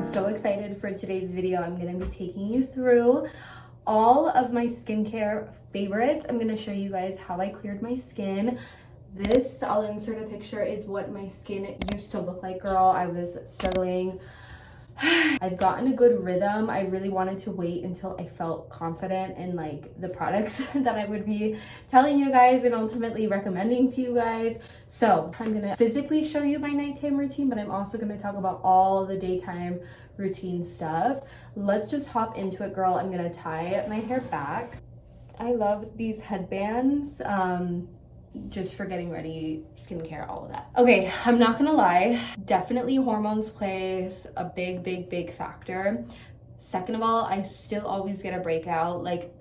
so excited for today's video. I'm going to be taking you through all of my skincare favorites. I'm going to show you guys how I cleared my skin. This, I'll insert a picture, is what my skin used to look like, girl. I was struggling. I've gotten a good rhythm. I really wanted to wait until I felt confident in like the products that I would be telling you guys and ultimately recommending to you guys. So I'm gonna physically show you my nighttime routine, but I'm also gonna talk about all the daytime routine stuff. Let's just hop into it, girl. I'm gonna tie my hair back. I love these headbands. Just for getting ready, skincare, all of that. Okay, I'm not gonna lie, definitely hormones plays a big factor. Second of all, I still always get a breakout. Like,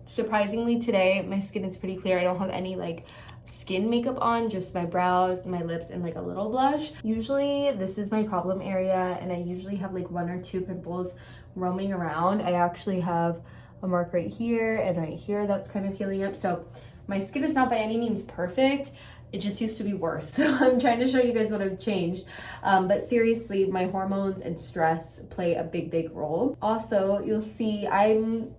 surprisingly today, my skin is pretty clear. I don't have any like skin makeup on, just my brows, my lips, and like a little blush. Usually this is my problem area, and I usually have like 1 or 2 pimples roaming around. I actually have a mark right here and right here that's kind of healing up. So my skin is not by any means perfect. It just used to be worse. So I'm trying to show you guys what I've changed. But seriously, my hormones and stress play a big role. Also, you'll see I'm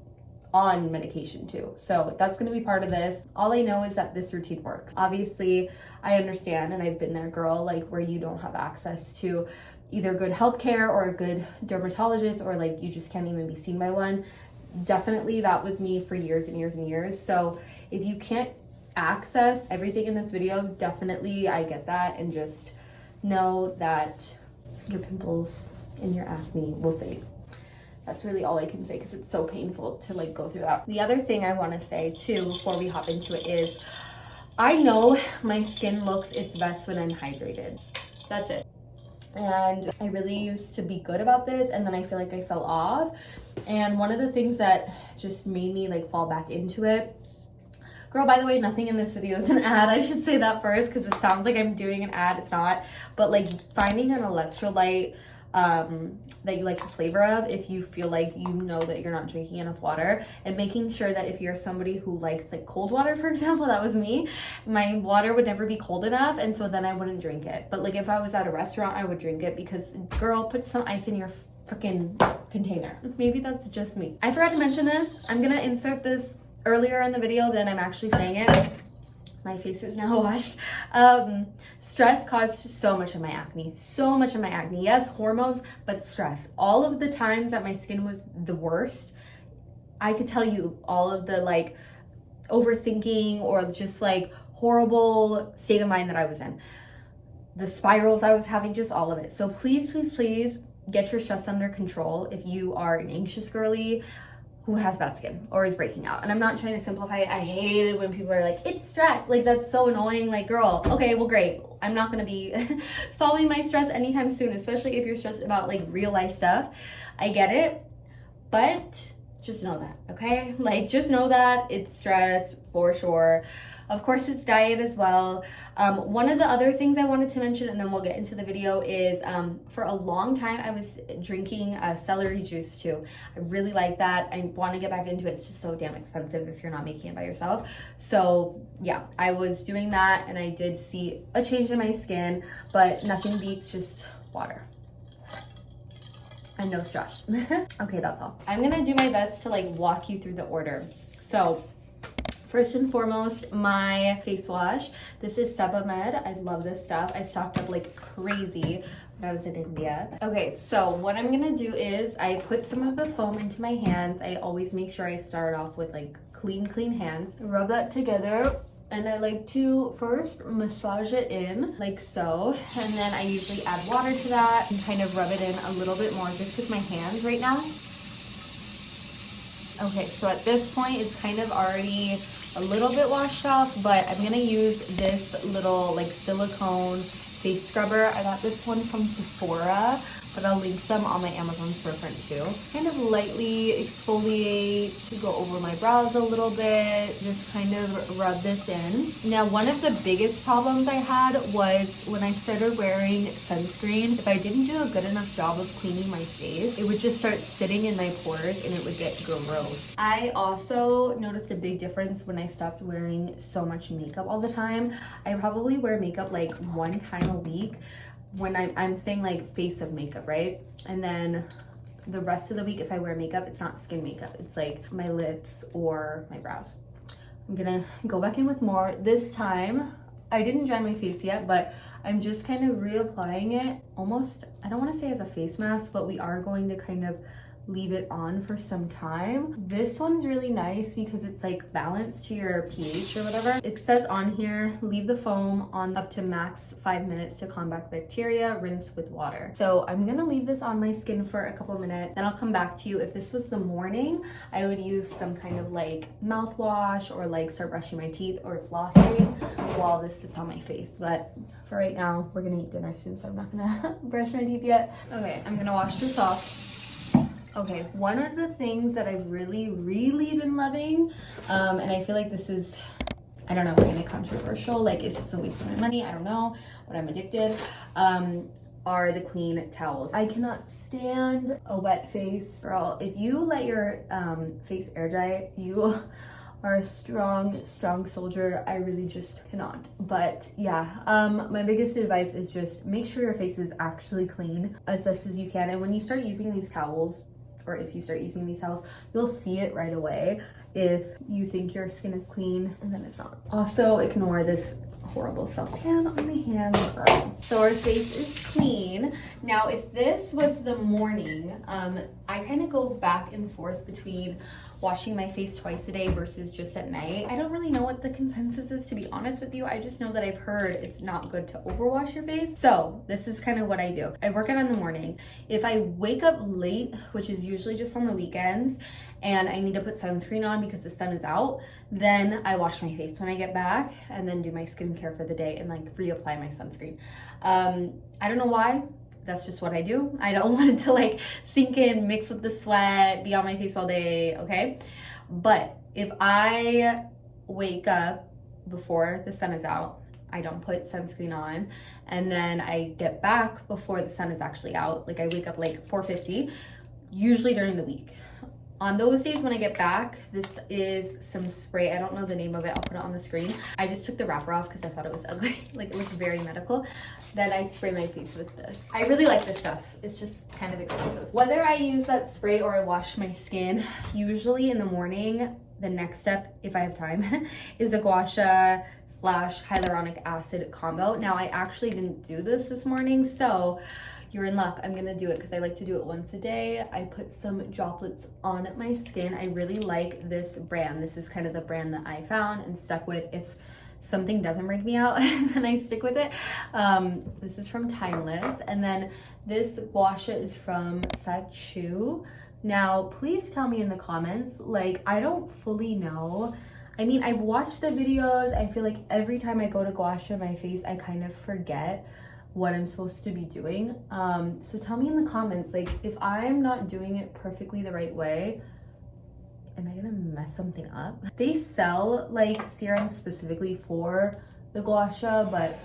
on medication too. So that's gonna be part of this. All I know is that this routine works. Obviously, I understand, and I've been there, girl, like where you don't have access to either good healthcare or a good dermatologist, or like you just can't even be seen by one. Definitely that was me for years and years. So if you can't access everything in this video, definitely I get that, and just know that your pimples and your acne will fade. That's really all I can say, because it's so painful to like go through that. The other thing I want to say too before we hop into it is I know my skin looks its best when I'm hydrated. That's it. And I really used to be good about this, and then I feel like I fell off. And one of the things that just made me like fall back into it, girl, by the way, nothing in this video is an ad. I should say that first, because it sounds like I'm doing an ad. It's not. But like finding an electrolyte that you like the flavor of, if you feel like you know that you're not drinking enough water, and making sure that if you're somebody who likes like cold water, for example, that was me, my water would never be cold enough, and so then I wouldn't drink it. But like if I was at a restaurant, I would drink it, because girl, put some ice in your freaking container. Maybe that's just me. I forgot to mention this. I'm gonna insert this earlier in the video than I'm actually saying it. My face is now washed. Stress caused so much of my acne. So much of my acne. Yes, hormones, but stress. All of the times that my skin was the worst, I could tell you all of the like overthinking or just like horrible state of mind that I was in. The spirals I was having, just all of it. So please get your stress under control if you are an anxious girly who has bad skin or is breaking out. And I'm not trying to simplify it. I hate it when people are like, it's stress. Like, that's so annoying. Like, girl, okay, well, great. I'm not gonna be solving my stress anytime soon, especially if you're stressed about like real life stuff. I get it, but just know that, okay? Like, just know that it's stress for sure. Of course, it's diet as well. One of the other things I wanted to mention, and then we'll get into the video, is for a long time I was drinking celery juice too. I really like that. I want to get back into it. It's just so damn expensive if you're not making it by yourself. So yeah, I was doing that, and I did see a change in my skin, but nothing beats just water and no stress. Okay, that's all. I'm gonna do my best to like walk you through the order. So first and foremost, my face wash. This is Sebamed. I love this stuff. I stocked up like crazy when I was in India. Okay, so what I'm gonna do is I put some of the foam into my hands. I always make sure I start off with like clean hands. Rub that together, and I like to first massage it in like so, and then I usually add water to that and kind of rub it in a little bit more just with my hands right now. Okay, so at this point it's kind of already a little bit washed off, but I'm gonna use this little like silicone face scrubber. I got this one from Sephora, but I'll link them on my Amazon storefront too. Kind of lightly exfoliate to go over my brows a little bit, just kind of rub this in. Now, one of the biggest problems I had was when I started wearing sunscreen, if I didn't do a good enough job of cleaning my face, it would just start sitting in my pores and it would get gross. I also noticed a big difference when I stopped wearing so much makeup all the time. I probably wear makeup like 1 time a week. when I'm saying like face of makeup, right? And then the rest of the week, if I wear makeup, it's not skin makeup. It's like my lips or my brows. I'm gonna go back in with more. This time, I didn't dry my face yet, but I'm just kind of reapplying it almost, I don't want to say as a face mask, but we are going to kind of leave it on for some time. This one's really nice because it's like balanced to your pH or whatever. It says on here, leave the foam on up to max 5 minutes to combat bacteria, rinse with water. So I'm gonna leave this on my skin for a couple minutes, then I'll come back to you. If this was the morning, I would use some kind of like mouthwash or like start brushing my teeth or flossing while this sits on my face. But for right now, we're gonna eat dinner soon, so I'm not gonna brush my teeth yet. Okay, I'm gonna wash this off. Okay, one of the things that I've really been loving, and I feel like this is, I don't know, kind of controversial, like is this a waste of my money? I don't know, but I'm addicted, are the clean towels. I cannot stand a wet face. Girl, if you let your face air dry, you are a strong soldier. I really just cannot. But yeah, my biggest advice is just make sure your face is actually clean as best as you can. And when you start using these towels, or if you start using these towels, you'll see it right away if you think your skin is clean and then it's not. Also, ignore this horrible self-tan on my hand. So our face is clean. Now, if this was the morning, I kind of go back and forth between washing my face twice a day versus just at night. I don't really know what the consensus is, to be honest with you. I just know that I've heard it's not good to overwash your face. So this is kind of what I do. I work out in the morning. If I wake up late, which is usually just on the weekends, and I need to put sunscreen on because the sun is out, then I wash my face when I get back and then do my skincare for the day and like reapply my sunscreen. I don't know why. That's just what I do. I don't want it to like sink in, mix with the sweat, be on my face all day, okay? But if I wake up before the sun is out, I don't put sunscreen on, and then I get back before the sun is actually out, like I wake up like 4:50, usually during the week. On those days when I get back, this is some spray. I don't know the name of it. I'll put it on the screen. I just took the wrapper off because I thought it was ugly. Like it looked very medical. Then I spray my face with this. I really like this stuff. It's just kind of expensive. Whether I use that spray or I wash my skin, usually in the morning, the next step, if I have time, is a gua sha / hyaluronic acid combo. Now, I actually didn't do this morning, so you're in luck. I'm gonna do it because I like to do it once a day. I put some droplets on my skin. I really like this brand. This is kind of the brand that I found and stuck with. If something doesn't break me out, then I stick with it. This is from Timeless. And then this gua sha is from Sachu. Now, please tell me in the comments, like, I don't fully know. I mean, I've watched the videos. I feel like every time I go to gua sha my face, I kind of forget what I'm supposed to be doing. So tell me in the comments, like, if I'm not doing it perfectly the right way, am I gonna mess something up? They sell like serums specifically for the gua sha, but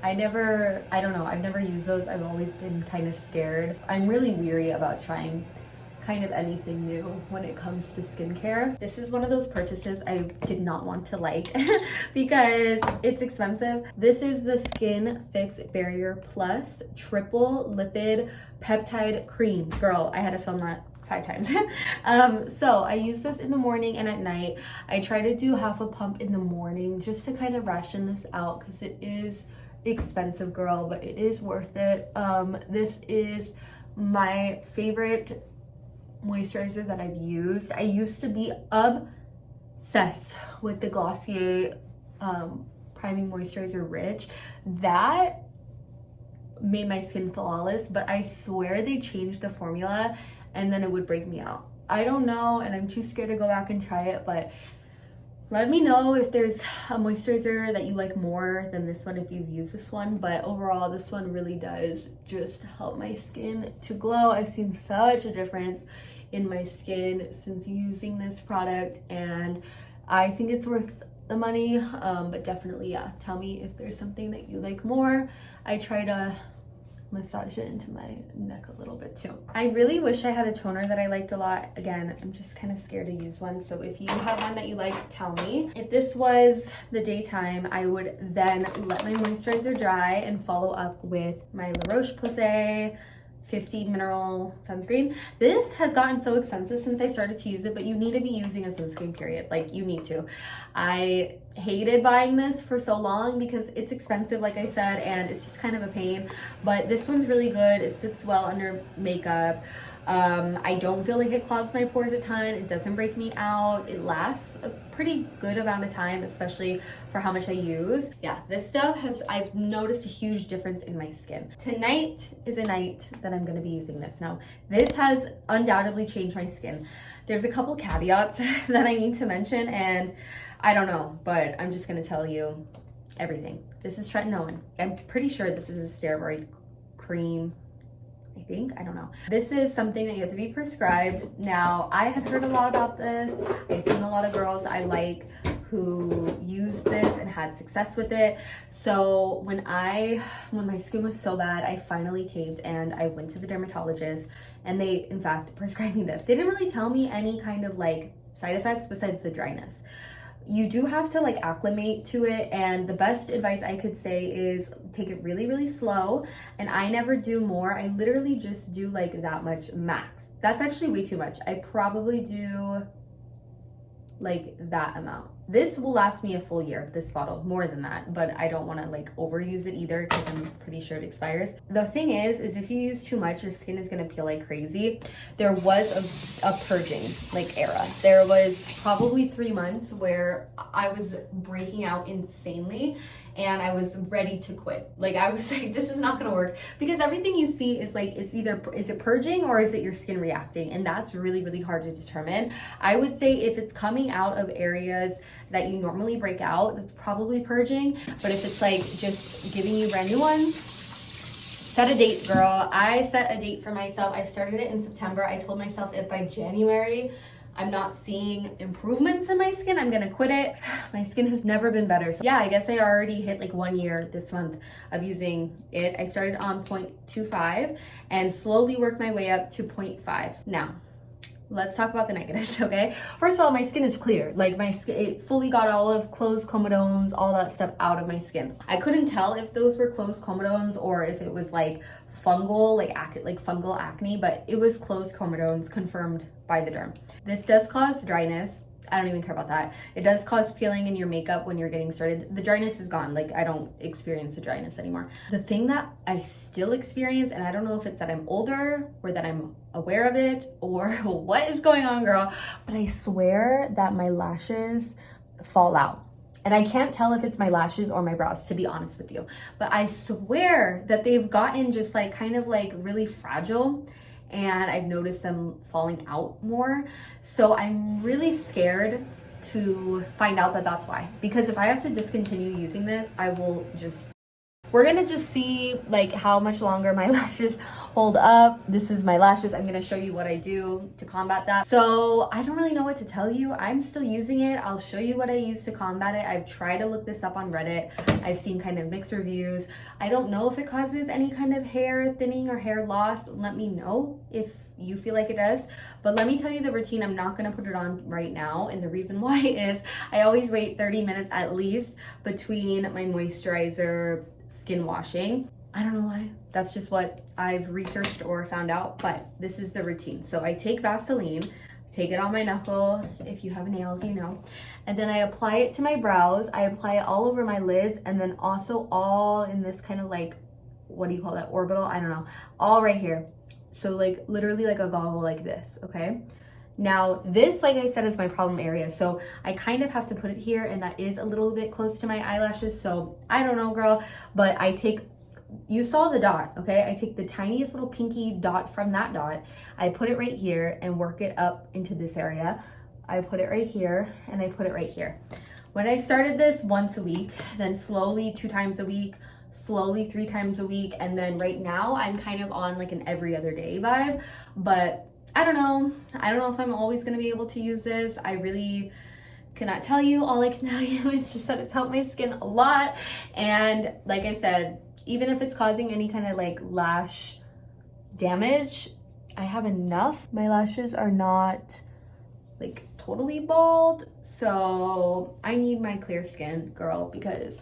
I don't know, I've never used those. I've always been kind of scared. I'm really weary about trying kind of anything new when it comes to skincare. This is one of those purchases I did not want to like because it's expensive. This is the Skin Fix Barrier Plus Triple Lipid Peptide Cream. Girl, I had to film that 5 times. So I use this in the morning and at night. I try to do half a pump in the morning just to kind of ration this out because it is expensive, girl, but it is worth it. This is my favorite moisturizer that I've used. I used to be obsessed with the Glossier priming moisturizer Rich. That made my skin flawless, but I swear they changed the formula and then it would break me out. I don't know, and I'm too scared to go back and try it, but let me know if there's a moisturizer that you like more than this one if you've used this one. But overall, this one really does just help my skin to glow. I've seen such a difference in my skin since using this product, and I think it's worth the money. But definitely, yeah, tell me if there's something that you like more. I try to massage it into my neck a little bit too. I really wish I had a toner that I liked a lot. Again, I'm just kind of scared to use one. So if you have one that you like, tell me. If this was the daytime, I would then let my moisturizer dry and follow up with my La Roche-Posay 50 mineral sunscreen. This has gotten so expensive since I started to use it, but you need to be using a sunscreen, period. Like, you need to. I hated buying this for so long because it's expensive, like I said, and it's just kind of a pain. But this one's really good. It sits well under makeup. I don't feel like it clogs my pores a ton. It doesn't break me out. It lasts a pretty good amount of time, especially for how much I use. Yeah, this stuff I've noticed a huge difference in my skin. Tonight is a night that I'm gonna be using this. Now, this has undoubtedly changed my skin. There's a couple caveats that I need to mention, and I don't know, but I'm just gonna tell you everything. This is Tretinoin. I'm pretty sure this is a steroid cream. I don't know. This is something that you have to be prescribed. Now, I have heard a lot about this. I've seen a lot of girls I like who used this and had success with it. So when my skin was so bad, I finally caved and I went to the dermatologist, and they, in fact, prescribed me this. They didn't really tell me any kind of like side effects besides the dryness. You do have to like acclimate to it, and the best advice I could say is take it really, really slow. And I never do more. I literally just do like that much max. That's actually way too much. I probably do like that amount. This will last me a full year, this bottle, more than that, but I don't want to like overuse it either because I'm pretty sure it expires. The thing is if you use too much, your skin is going to peel like crazy. There was a purging like era. There was probably 3 months where I was breaking out insanely and I was ready to quit. Like, I was like, this is not going to work, because everything you see is like, it's either, is it purging or is it your skin reacting? And that's really, really hard to determine. I would say if it's coming out of areas that you normally break out, that's probably purging. But if it's like just giving you brand new ones, set a date, girl. I set a date for myself. I started it in September. I told myself if by January I'm not seeing improvements in my skin, I'm gonna quit it. My skin has never been better. So yeah, I guess I already hit like 1 year this month of using it. I started on 0.25 and slowly worked my way up to 0.5. Now, let's talk about the negatives, okay? First of all, my skin is clear. Like, my skin, it fully got all of closed comedones, all that stuff out of my skin. I couldn't tell if those were closed comedones or if it was like fungal, like fungal acne, but it was closed comedones, confirmed by the derm. This does cause dryness. I don't even care about that. It does cause peeling in your makeup when you're getting started. The dryness is gone. Like, I don't experience the dryness anymore. The thing that I still experience, and I don't know if it's that I'm older or that I'm aware of it or what is going on, girl, but I swear that my lashes fall out. And I can't tell if it's my lashes or my brows, to be honest with you. But I swear that they've gotten just like kind of like really fragile, and I've noticed them falling out more. So I'm really scared to find out that that's why. Because if I have to discontinue using this, I will just... We're gonna just see like how much longer my lashes hold up. This is my lashes. I'm gonna show you what I do to combat that. So I don't really know what to tell you. I'm still using it. I'll show you what I use to combat it. I've tried to look this up on Reddit. I've seen kind of mixed reviews. I don't know if it causes any kind of hair thinning or hair loss. Let me know if you feel like it does. But let me tell you the routine. I'm not gonna put it on right now. And the reason why is I always wait 30 minutes at least between my moisturizer skin washing. I don't know why. That's just what I've researched or found out, but this is the routine. So I take Vaseline, take it on my knuckle. If you have nails, you know. And then I apply it to my brows. I apply it all over my lids, and then also all in this kind of like, what do you call that? Orbital? I don't know. All right here. So like literally like a goggle like this, okay? Now this, like I said, is my problem area. So I kind of have to put it here, and that is a little bit close to my eyelashes. So I don't know, girl, but I take, you saw the dot, okay? I take the tiniest little pinky dot from that dot. I put it right here and work it up into this area. I put it right here and I put it right here. When I started this once a week, then slowly 2 times a week, slowly 3 times a week. And then right now I'm kind of on like an every other day vibe, but I don't know. I don't know if I'm always going to be able to use this. I really cannot tell you. All I can tell you is just that it's helped my skin a lot. And like I said, even if it's causing any kind of like lash damage, I have enough. My lashes are not like totally bald, so I need my clear skin, girl, because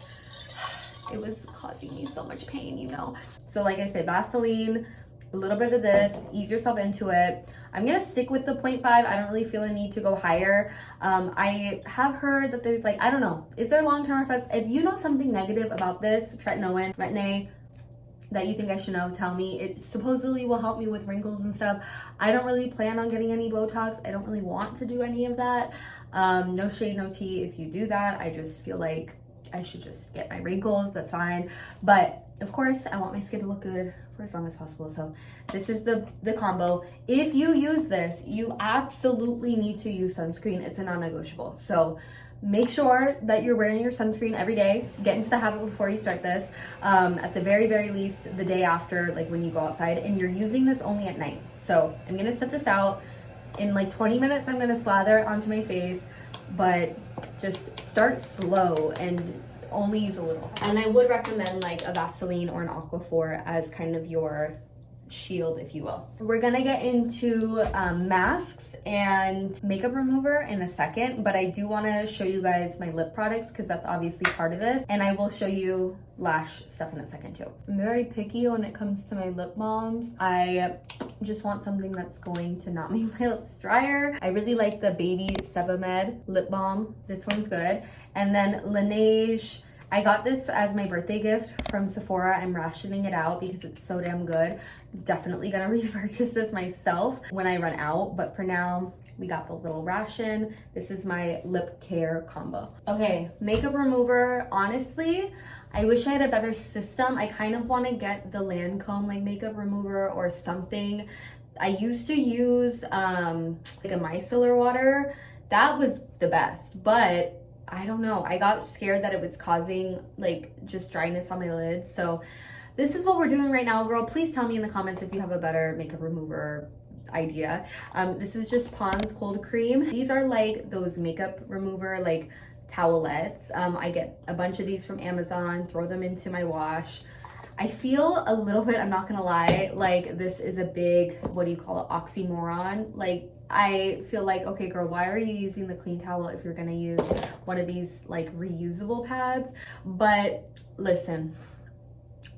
it was causing me so much pain, you know. So like I said, Vaseline, a little bit of this, ease yourself into it. I'm gonna stick with the 0.5. I don't really feel a need to go higher. I have heard that there's like, I don't know, is there long-term effects? If you know something negative about this Tretinoin, Retin-A, that you think I should know, tell me. It supposedly will help me with wrinkles and stuff. I don't really plan on getting any Botox. I don't really want to do any of that. No shade, no tea if you do that. I just feel like I should just get my wrinkles, that's fine. But of course, I want my skin to look good for as long as possible. So this is the combo. If you use this, you absolutely need to use sunscreen. It's a non-negotiable. So make sure that you're wearing your sunscreen every day. Get into the habit before you start this. At the very, very least, the day after, like when you go outside, and you're using this only at night. So I'm gonna set this out. In like 20 minutes, I'm gonna slather it onto my face, but just start slow and only use a little. And I would recommend like a Vaseline or an Aquaphor as kind of your shield, if you will. We're gonna get into masks and makeup remover in a second, but I do want to show you guys my lip products because that's obviously part of this, and I will show you lash stuff in a second too. I'm very picky when it comes to my lip balms. I just want something that's going to not make my lips drier. I really like the Baby Sebamed lip balm. This one's good. And then Laneige, I got this as my birthday gift from Sephora. I'm rationing it out because it's so damn good. Definitely gonna repurchase this myself when I run out, but for now, we got the little ration. This is my lip care combo. Okay, makeup remover, honestly, I wish I had a better system. I kind of want to get the Lancome like makeup remover or something. I used to use like a micellar water. That was the best, but I don't know. I got scared that it was causing like just dryness on my lids. So this is what we're doing right now, girl. Please tell me in the comments if you have a better makeup remover idea. This is just Pond's Cold Cream. These are like those makeup remover like towelettes. I get a bunch of these from Amazon, throw them into my wash. I feel a little bit, I'm not gonna lie, like this is a big, what do you call it, oxymoron. Like I feel like, okay girl, why are you using the clean towel if you're gonna use one of these like reusable pads? But listen,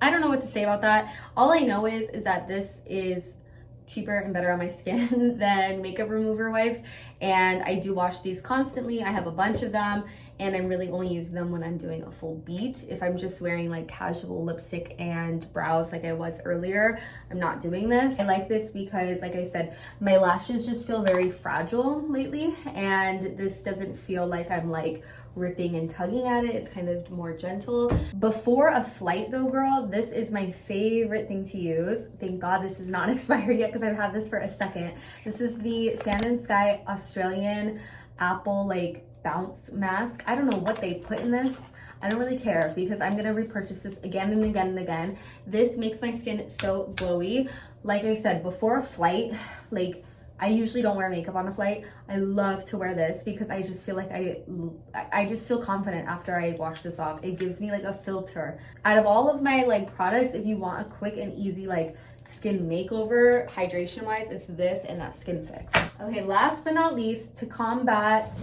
I don't know what to say about that. All I know is that this is cheaper and better on my skin than makeup remover wipes, and I do wash these constantly. I have a bunch of them, and I'm really only using them when I'm doing a full beat. If I'm just wearing like casual lipstick and brows like I was earlier, I'm not doing this. I like this because, like I said, my lashes just feel very fragile lately, and this doesn't feel like I'm like ripping and tugging at it. It's kind of more gentle. Before a flight though, girl, this is my favorite thing to use. Thank God this is not expired yet because I've had this for a second. This is the Sand and Sky Australian Apple like bounce mask. I don't know what they put in this. I don't really care because I'm gonna repurchase this again and again and again. This makes my skin so glowy. Like I said, before a flight, like I usually don't wear makeup on a flight. I love to wear this because I just feel like I just feel confident after I wash this off. It gives me like a filter. Out of all of my like products, if you want a quick and easy like skin makeover, hydration wise, it's this and that Skin Fix. Okay, last but not least, to combat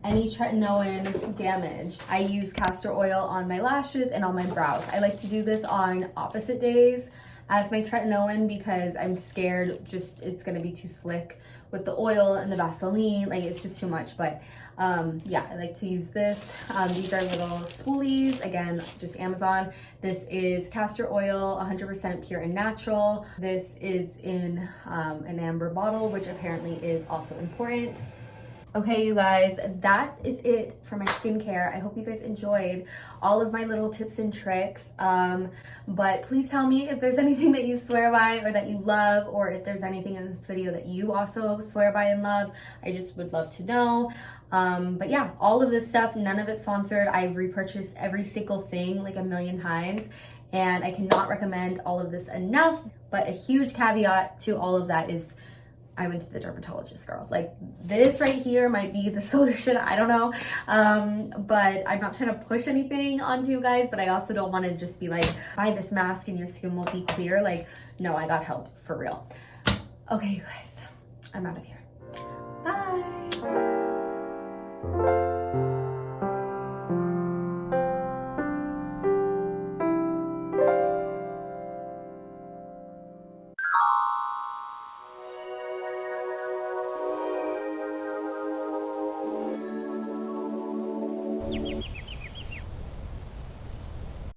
any tretinoin damage, I use castor oil on my lashes and on my brows. I like to do this on opposite days as my tretinoin because I'm scared just it's gonna be too slick with the oil and the Vaseline. Like it's just too much. But yeah, I like to use this. These are little spoolies, again, just Amazon. This is castor oil, 100% pure and natural. This is in an amber bottle, which apparently is also important. Okay, you guys, that is it for my skincare. I hope you guys enjoyed all of my little tips and tricks. But please tell me if there's anything that you swear by or that you love, or if there's anything in this video that you also swear by and love. I just would love to know. But yeah, all of this stuff, none of it's sponsored. I've repurchased every single thing like a million times, and I cannot recommend all of this enough. But a huge caveat to all of that is I went to the dermatologist, girl. Like, this right here might be the solution. I don't know. But I'm not trying to push anything onto you guys, but I also don't want to just be like, buy this mask and your skin will be clear. Like, no, I got help for real. Okay, you guys, I'm out of here. Bye.